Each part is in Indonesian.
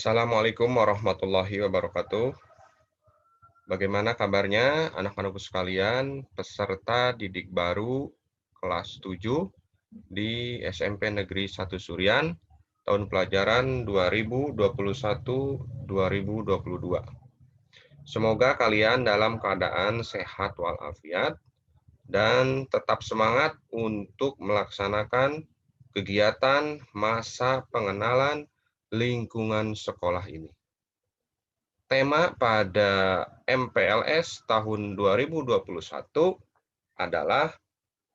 Assalamualaikum warahmatullahi wabarakatuh. Bagaimana kabarnya anak-anakku sekalian, peserta didik baru kelas 7 di SMP Negeri 1 Surian, tahun pelajaran 2021-2022. Semoga kalian dalam keadaan sehat walafiat dan tetap semangat untuk melaksanakan kegiatan masa pengenalan lingkungan sekolah ini. Tema pada MPLS tahun 2021 adalah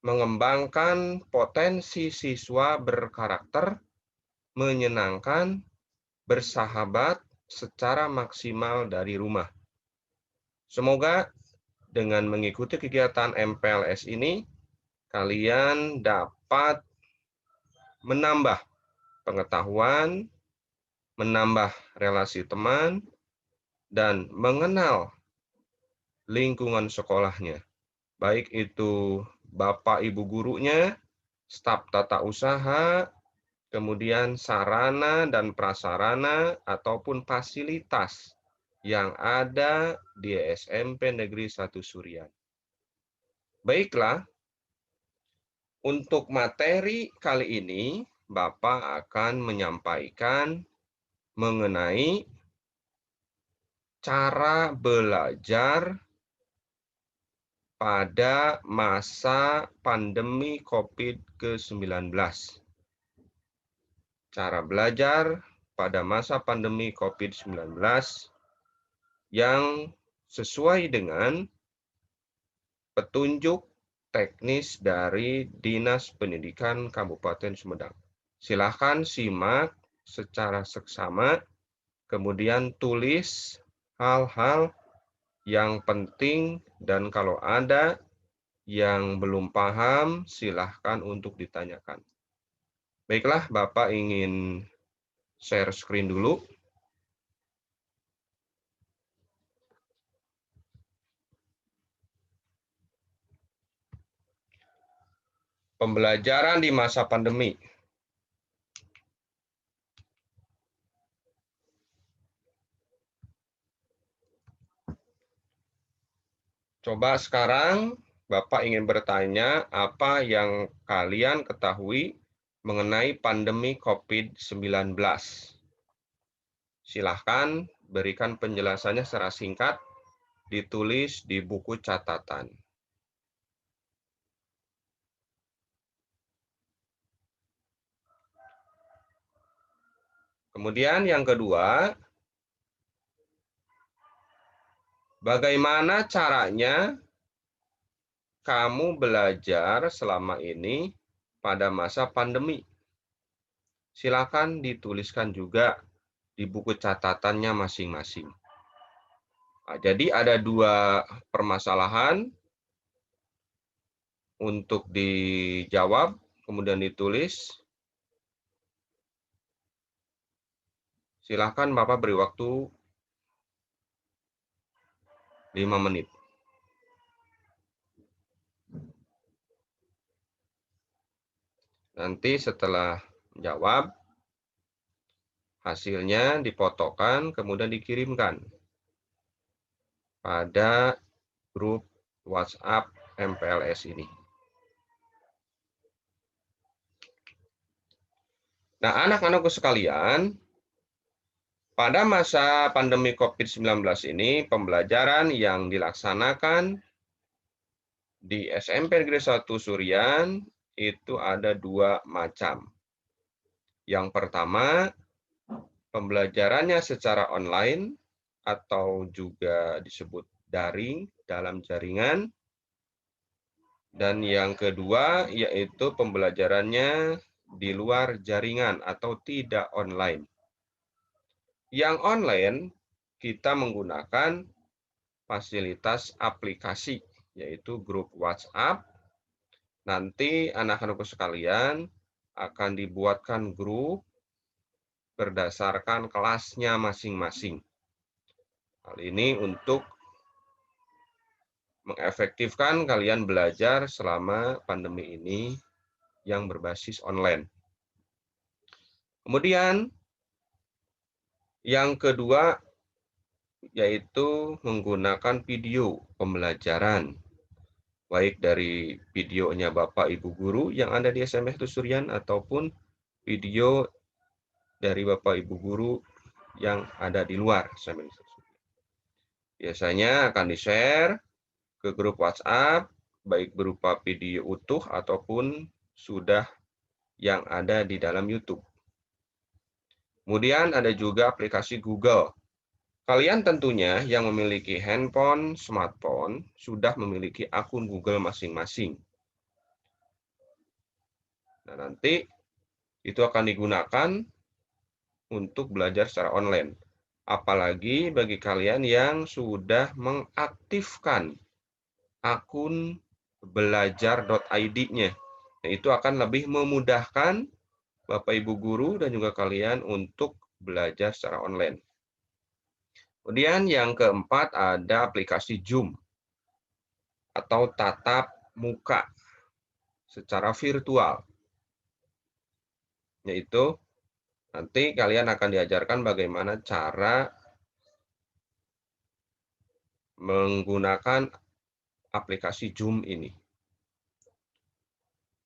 mengembangkan potensi siswa berkarakter, menyenangkan, bersahabat secara maksimal dari rumah. Semoga dengan mengikuti kegiatan MPLS ini, kalian dapat menambah pengetahuan, menambah relasi teman, dan mengenal lingkungan sekolahnya, baik itu Bapak Ibu gurunya, staf tata usaha, kemudian sarana dan prasarana ataupun fasilitas yang ada di SMP Negeri 1 Surian. Baiklah, untuk materi kali ini Bapak akan menyampaikan mengenai cara belajar pada masa pandemi COVID-19. Cara belajar pada masa pandemi COVID-19 yang sesuai dengan petunjuk teknis dari Dinas Pendidikan Kabupaten Sumedang. Silakan simak secara seksama, kemudian tulis hal-hal yang penting, dan kalau ada yang belum paham, silahkan untuk ditanyakan. Baiklah, Bapak ingin share screen dulu. Pembelajaran di masa pandemi. Coba sekarang Bapak ingin bertanya apa yang kalian ketahui mengenai pandemi COVID-19. Silahkan berikan penjelasannya secara singkat, ditulis di buku catatan. Kemudian yang kedua, bagaimana caranya kamu belajar selama ini pada masa pandemi? Silakan dituliskan juga di buku catatannya masing-masing. Nah, jadi ada dua permasalahan untuk dijawab, kemudian ditulis. Silakan Bapak beri waktu 5 menit. Nanti setelah menjawab, hasilnya difotokan, kemudian dikirimkan pada grup WhatsApp MPLS ini. Nah, anak-anakku sekalian, pada masa pandemi COVID-19 ini, pembelajaran yang dilaksanakan di SMP Negeri 1 Surian itu ada dua macam. Yang pertama, pembelajarannya secara online atau juga disebut daring dalam jaringan. Dan yang kedua, yaitu pembelajarannya di luar jaringan atau tidak online. Yang online, kita menggunakan fasilitas aplikasi, yaitu grup WhatsApp. Nanti anak-anakku sekalian akan dibuatkan grup berdasarkan kelasnya masing-masing. Hal ini untuk mengefektifkan kalian belajar selama pandemi ini yang berbasis online. Kemudian, Yang kedua, yaitu menggunakan video pembelajaran, baik dari videonya Bapak Ibu Guru yang ada di SMS Tusurian ataupun video dari Bapak Ibu Guru yang ada di luar SMS Tusurian. Biasanya akan di-share ke grup WhatsApp, baik berupa video utuh ataupun sudah yang ada di dalam YouTube. Kemudian ada juga aplikasi Google. Kalian tentunya yang memiliki handphone, smartphone, sudah memiliki akun Google masing-masing. Nah, nanti itu akan digunakan untuk belajar secara online. Apalagi bagi kalian yang sudah mengaktifkan akun belajar.id-nya. Nah, itu akan lebih memudahkan Bapak Ibu guru dan juga kalian untuk belajar secara online. Kemudian yang keempat ada aplikasi Zoom atau tatap muka secara virtual. Yaitu nanti kalian akan diajarkan bagaimana cara menggunakan aplikasi Zoom ini.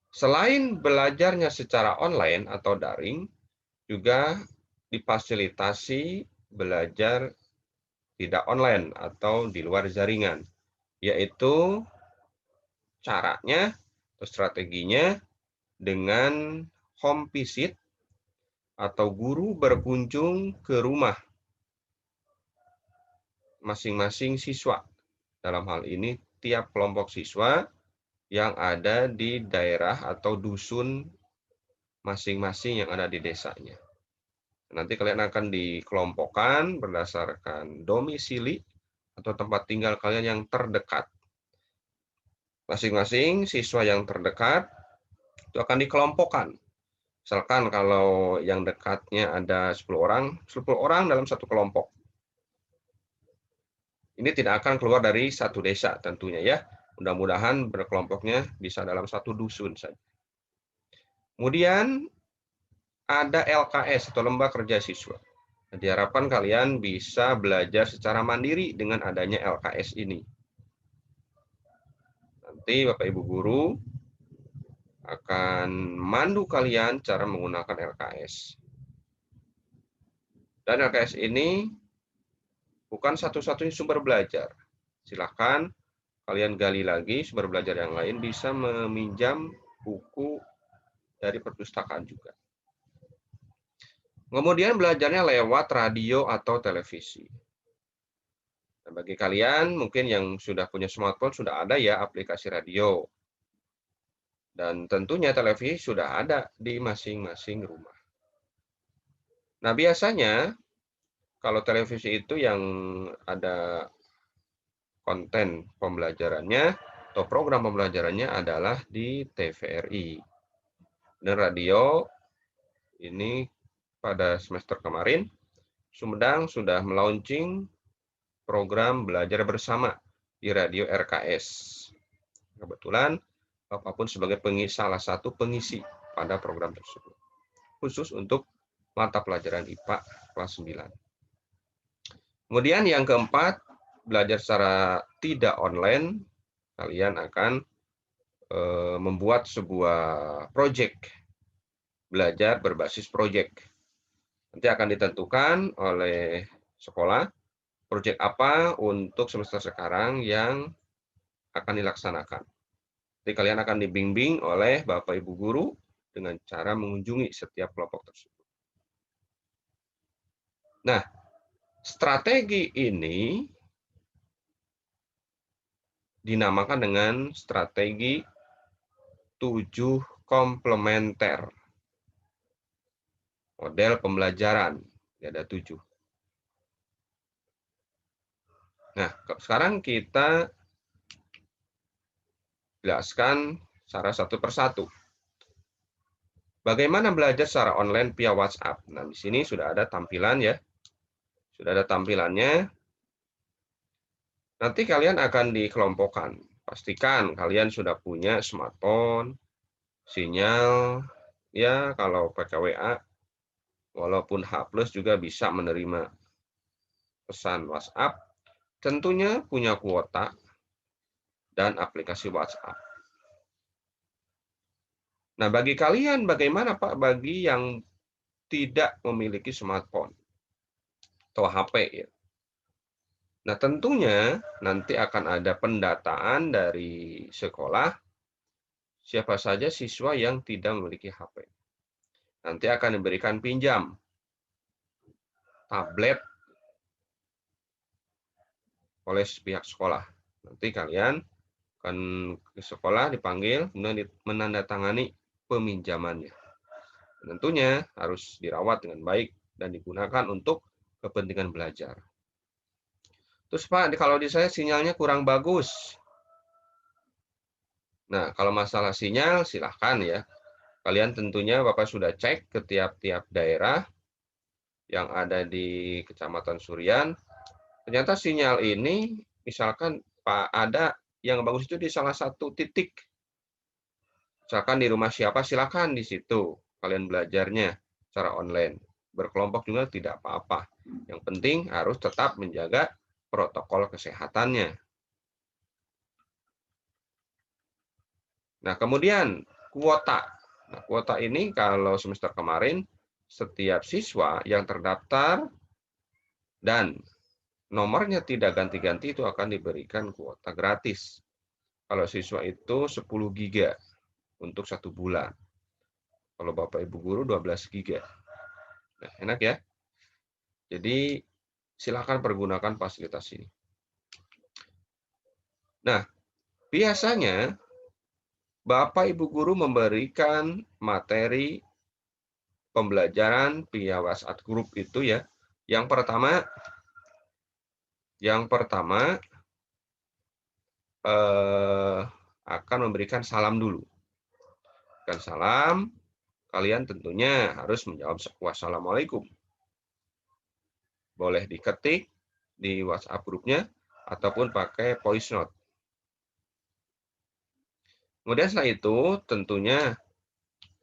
Selain belajarnya secara online atau daring, juga difasilitasi belajar tidak online atau di luar jaringan, yaitu caranya atau strateginya dengan home visit atau guru berkunjung ke rumah masing-masing siswa. Dalam hal ini tiap kelompok siswa yang ada di daerah atau dusun masing-masing yang ada di desanya. Nanti kalian akan dikelompokkan berdasarkan domisili atau tempat tinggal kalian yang terdekat. Masing-masing siswa yang terdekat itu akan dikelompokkan. Misalkan kalau yang dekatnya ada 10 orang dalam satu kelompok. Ini tidak akan keluar dari satu desa tentunya ya. Mudah-mudahan berkelompoknya bisa dalam satu dusun saja. Kemudian ada LKS atau Lembah Kerja Siswa. Diharapkan kalian bisa belajar secara mandiri dengan adanya LKS ini. Nanti Bapak Ibu Guru akan mandu kalian cara menggunakan LKS. Dan LKS ini bukan satu-satunya sumber belajar. Silahkan kalian gali lagi sumber belajar yang lain, bisa meminjam buku dari perpustakaan juga. Kemudian belajarnya lewat radio atau televisi. Nah, bagi kalian mungkin yang sudah punya smartphone sudah ada ya aplikasi radio. Dan tentunya televisi sudah ada di masing-masing rumah. Nah, biasanya kalau televisi itu yang ada konten pembelajarannya atau program pembelajarannya adalah di TVRI. Dan radio ini pada semester kemarin Sumedang sudah melaunching program belajar bersama di radio RKS. Kebetulan Bapak pun sebagai salah satu pengisi pada program tersebut. Khusus untuk mata pelajaran IPA kelas 9. Kemudian yang keempat, belajar secara tidak online, kalian akan membuat sebuah project, belajar berbasis project. Nanti akan ditentukan oleh sekolah, project apa untuk semester sekarang yang akan dilaksanakan. Jadi kalian akan dibimbing oleh Bapak Ibu Guru dengan cara mengunjungi setiap kelompok tersebut. Nah, strategi ini dinamakan dengan strategi 7 komplementer. Model pembelajaran, ada 7. Nah, sekarang kita jelaskan secara satu persatu. Bagaimana belajar secara online via WhatsApp? Nah, di sini sudah ada tampilan ya. Sudah ada tampilannya. Nanti kalian akan dikelompokkan. Pastikan kalian sudah punya smartphone, sinyal, ya kalau pakai WA, walaupun H+ juga bisa menerima pesan WhatsApp, tentunya punya kuota dan aplikasi WhatsApp. Nah, bagi kalian bagaimana Pak, bagi yang tidak memiliki smartphone atau HP ya? Nah, tentunya nanti akan ada pendataan dari sekolah siapa saja siswa yang tidak memiliki HP. Nanti akan diberikan pinjam tablet oleh pihak sekolah. Nanti kalian akan ke sekolah dipanggil, kemudian menandatangani peminjamannya. Tentunya harus dirawat dengan baik dan digunakan untuk kepentingan belajar. Terus Pak, kalau di saya sinyalnya kurang bagus. Nah, kalau masalah sinyal silahkan ya. Kalian tentunya Bapak sudah cek ke tiap-tiap daerah yang ada di Kecamatan Surian. Ternyata sinyal ini misalkan Pak ada yang bagus itu di salah satu titik. Misalkan di rumah siapa silakan di situ kalian belajarnya secara online. Berkelompok juga tidak apa-apa. Yang penting harus tetap menjaga protokol kesehatannya. Nah, kemudian kuota. Nah, kuota ini kalau semester kemarin setiap siswa yang terdaftar dan nomornya tidak ganti-ganti itu akan diberikan kuota gratis. Kalau siswa itu 10 giga untuk 1 bulan. Kalau Bapak Ibu guru 12 giga. Nah, enak ya. Jadi silakan pergunakan fasilitas ini. Nah, biasanya Bapak Ibu guru memberikan materi pembelajaran via WhatsApp group itu ya. Yang pertama akan memberikan salam dulu. Dan salam, kalian tentunya harus menjawab wassalamualaikum. Boleh diketik di WhatsApp grupnya ataupun pakai voice note. Kemudian setelah itu tentunya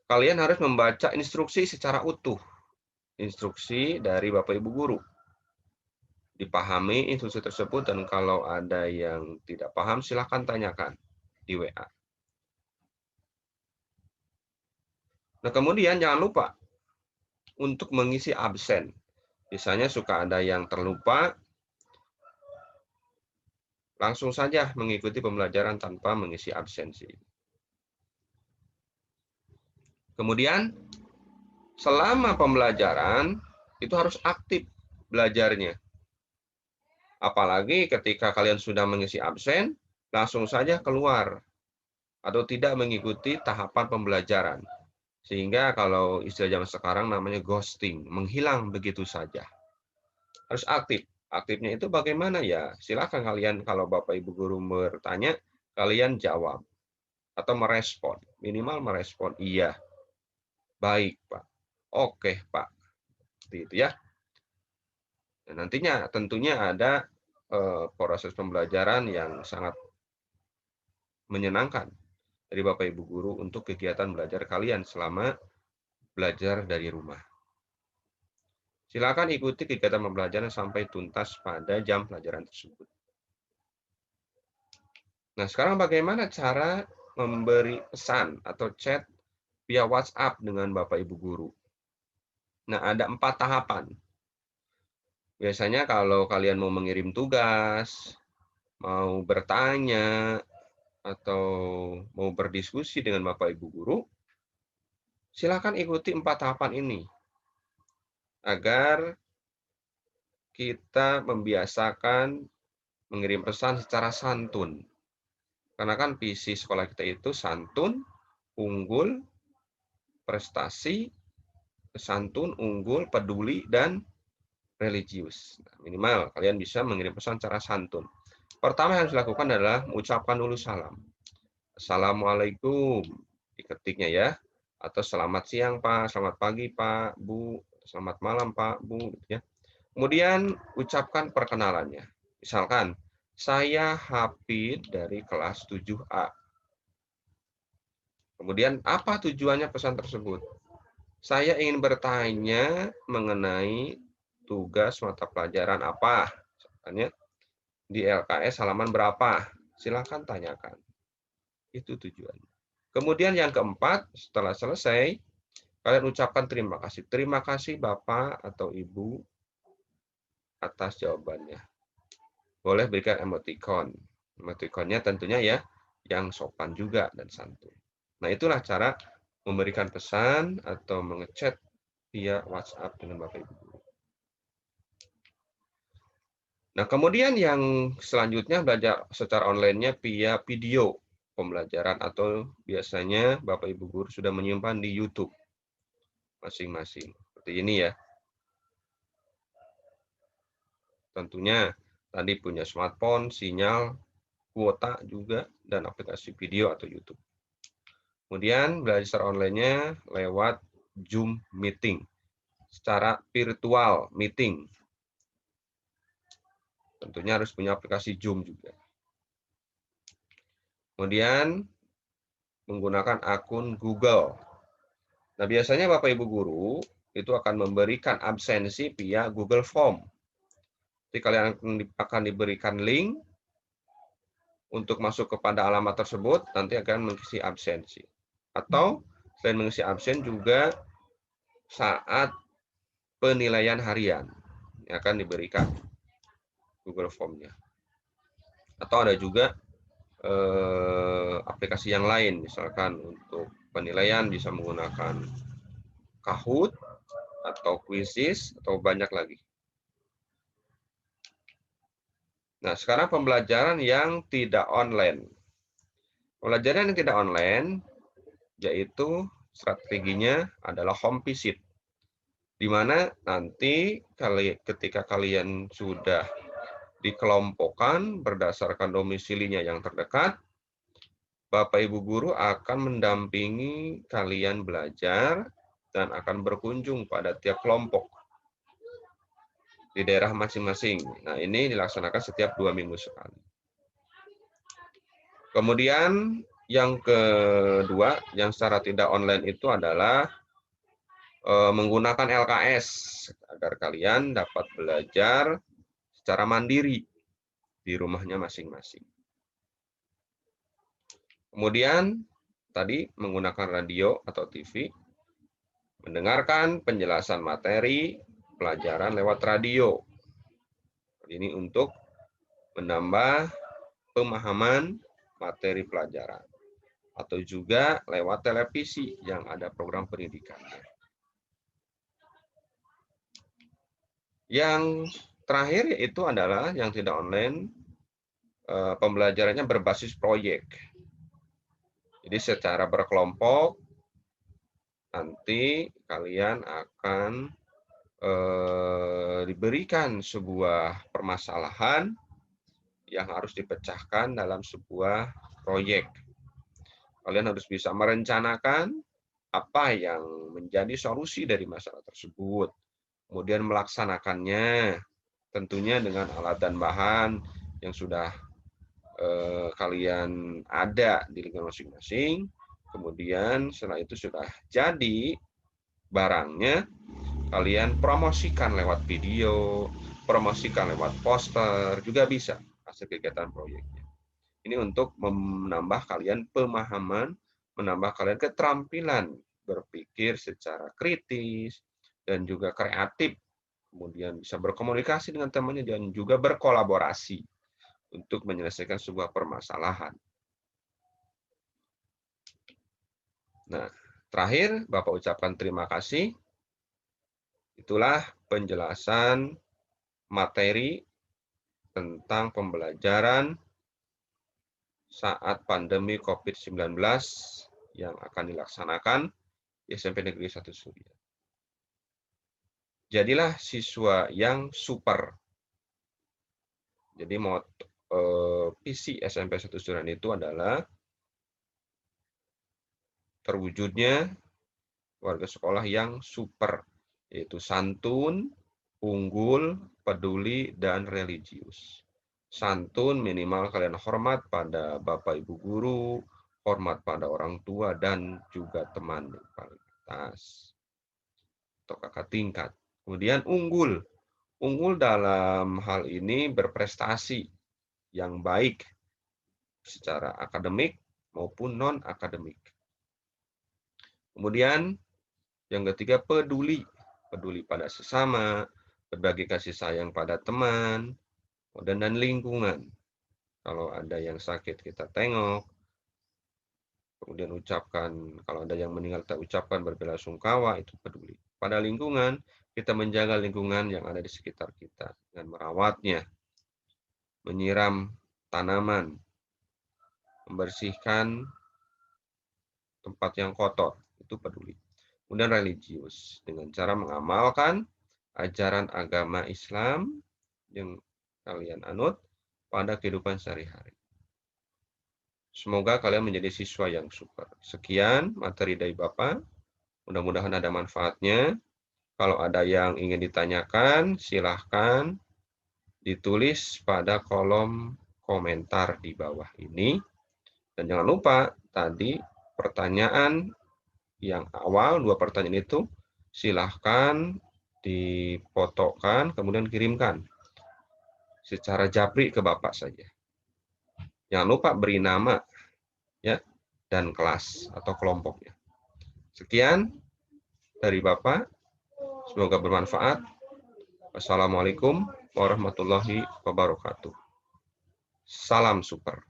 kalian harus membaca instruksi secara utuh. Instruksi dari Bapak Ibu guru. Dipahami instruksi tersebut dan kalau ada yang tidak paham silahkan tanyakan di WA. Nah, kemudian jangan lupa untuk mengisi absen. Biasanya suka ada yang terlupa, langsung saja mengikuti pembelajaran tanpa mengisi absensi. Kemudian, selama pembelajaran, itu harus aktif belajarnya. Apalagi ketika kalian sudah mengisi absen, langsung saja keluar atau tidak mengikuti tahapan pembelajaran. Sehingga kalau istilah zaman sekarang namanya ghosting, menghilang begitu saja. Harus aktif. Aktifnya itu bagaimana ya? Silakan kalian kalau Bapak Ibu guru bertanya, kalian jawab atau merespon. Minimal merespon iya. Baik, Pak. Oke, Pak. Seperti itu ya. Dan nantinya tentunya ada proses pembelajaran yang sangat menyenangkan dari Bapak Ibu guru untuk kegiatan belajar kalian selama belajar dari rumah. Silakan ikuti kegiatan pembelajaran sampai tuntas pada jam pelajaran tersebut. Nah, sekarang bagaimana cara memberi pesan atau chat via WhatsApp dengan Bapak Ibu guru? Nah, ada 4 tahapan. Biasanya kalau kalian mau mengirim tugas, mau bertanya, atau mau berdiskusi dengan Bapak Ibu guru, silakan ikuti 4 tahapan ini agar kita membiasakan mengirim pesan secara santun. Karena kan visi sekolah kita itu santun, unggul, prestasi, santun, unggul, peduli, dan religius. Nah, minimal kalian bisa mengirim pesan secara santun. Pertama yang harus dilakukan adalah mengucapkan dulu salam. Assalamualaikum, diketiknya ya. Atau selamat siang Pak, selamat pagi Pak, Bu, selamat malam Pak, Bu. Gitu ya. Kemudian ucapkan perkenalannya. Misalkan, saya Hafid dari kelas 7A. Kemudian apa tujuannya pesan tersebut? Saya ingin bertanya mengenai tugas mata pelajaran apa, misalnya di LKS halaman berapa, silakan tanyakan. Itu tujuannya. Kemudian yang keempat, setelah selesai, kalian ucapkan terima kasih. Terima kasih Bapak atau Ibu atas jawabannya. Boleh berikan emoticon. Emoticonnya tentunya ya yang sopan juga dan santun. Nah, itulah cara memberikan pesan atau mengechat via WhatsApp dengan Bapak Ibu guru. Nah, kemudian yang selanjutnya belajar secara online-nya via video pembelajaran atau biasanya Bapak Ibu guru sudah menyimpan di YouTube masing-masing. Seperti ini ya. Tentunya tadi punya smartphone, sinyal, kuota juga, dan aplikasi video atau YouTube. Kemudian belajar online-nya lewat Zoom Meeting, secara virtual meeting. Tentunya harus punya aplikasi Zoom juga. Kemudian menggunakan akun Google. Nah, biasanya Bapak Ibu guru itu akan memberikan absensi via Google Form. Jadi kalian akan diberikan link untuk masuk kepada alamat tersebut, nanti akan mengisi absensi. Atau selain mengisi absen juga saat penilaian harian yang akan diberikan Google Form-nya. Atau ada juga aplikasi yang lain, misalkan untuk penilaian bisa menggunakan Kahoot atau Quizzes atau banyak lagi. Nah, sekarang pembelajaran yang tidak online. Pembelajaran yang tidak online yaitu strateginya adalah home visit, di mana nanti ketika kalian sudah dikelompokkan berdasarkan domisilinya yang terdekat, Bapak Ibu guru akan mendampingi kalian belajar dan akan berkunjung pada tiap kelompok di daerah masing-masing. Nah, ini dilaksanakan setiap 2 minggu sekali. Kemudian yang kedua, yang secara tidak online itu adalah menggunakan LKS agar kalian dapat belajar secara mandiri di rumahnya masing-masing. Kemudian tadi menggunakan radio atau TV, mendengarkan penjelasan materi pelajaran lewat radio. Ini untuk menambah pemahaman materi pelajaran. Atau juga lewat televisi yang ada program pendidikannya. Yang terakhir yaitu adalah yang tidak online, pembelajarannya berbasis proyek. Jadi secara berkelompok, nanti kalian akan diberikan sebuah permasalahan yang harus dipecahkan dalam sebuah proyek. Kalian harus bisa merencanakan apa yang menjadi solusi dari masalah tersebut. Kemudian melaksanakannya tentunya dengan alat dan bahan yang sudah kalian ada di lingkungan masing-masing. Kemudian setelah itu sudah jadi barangnya, kalian promosikan lewat video, promosikan lewat poster, juga bisa hasil kegiatan proyeknya. Ini untuk menambah kalian pemahaman, menambah kalian keterampilan berpikir secara kritis dan juga kreatif, kemudian bisa berkomunikasi dengan temannya dan juga berkolaborasi untuk menyelesaikan sebuah permasalahan. Nah, terakhir Bapak ucapkan terima kasih. Itulah penjelasan materi tentang pembelajaran saat pandemi COVID-19 yang akan dilaksanakan di SMP Negeri 1 Surya. Jadilah siswa yang super. Jadi visi SMP 1 Surya itu adalah terwujudnya warga sekolah yang super, yaitu santun, unggul, peduli, dan religius. Santun minimal kalian hormat pada Bapak Ibu guru, hormat pada orang tua, dan juga teman yang paling atas. atau kakak tingkat. Kemudian unggul. Unggul dalam hal ini berprestasi yang baik secara akademik maupun non-akademik. Kemudian yang ketiga peduli. Peduli pada sesama, berbagi kasih sayang pada teman, dan lingkungan. Kalau ada yang sakit kita tengok, kemudian ucapkan, kalau ada yang meninggal kita ucapkan berbelasungkawa, itu peduli. Pada lingkungan, kita menjaga lingkungan yang ada di sekitar kita dengan merawatnya, menyiram tanaman, membersihkan tempat yang kotor, itu peduli. Kemudian religius, dengan cara mengamalkan ajaran agama Islam yang kalian anut pada kehidupan sehari-hari. Semoga kalian menjadi siswa yang super. Sekian materi dari Bapak. Mudah-mudahan ada manfaatnya. Kalau ada yang ingin ditanyakan, silahkan ditulis pada kolom komentar di bawah ini. Dan jangan lupa tadi pertanyaan yang awal, 2 pertanyaan itu, silahkan dipotokkan, kemudian kirimkan secara japri ke Bapak saja. Jangan lupa beri nama ya dan kelas atau kelompoknya. Sekian dari Bapak, semoga bermanfaat. Wassalamualaikum warahmatullahi wabarakatuh. Salam super.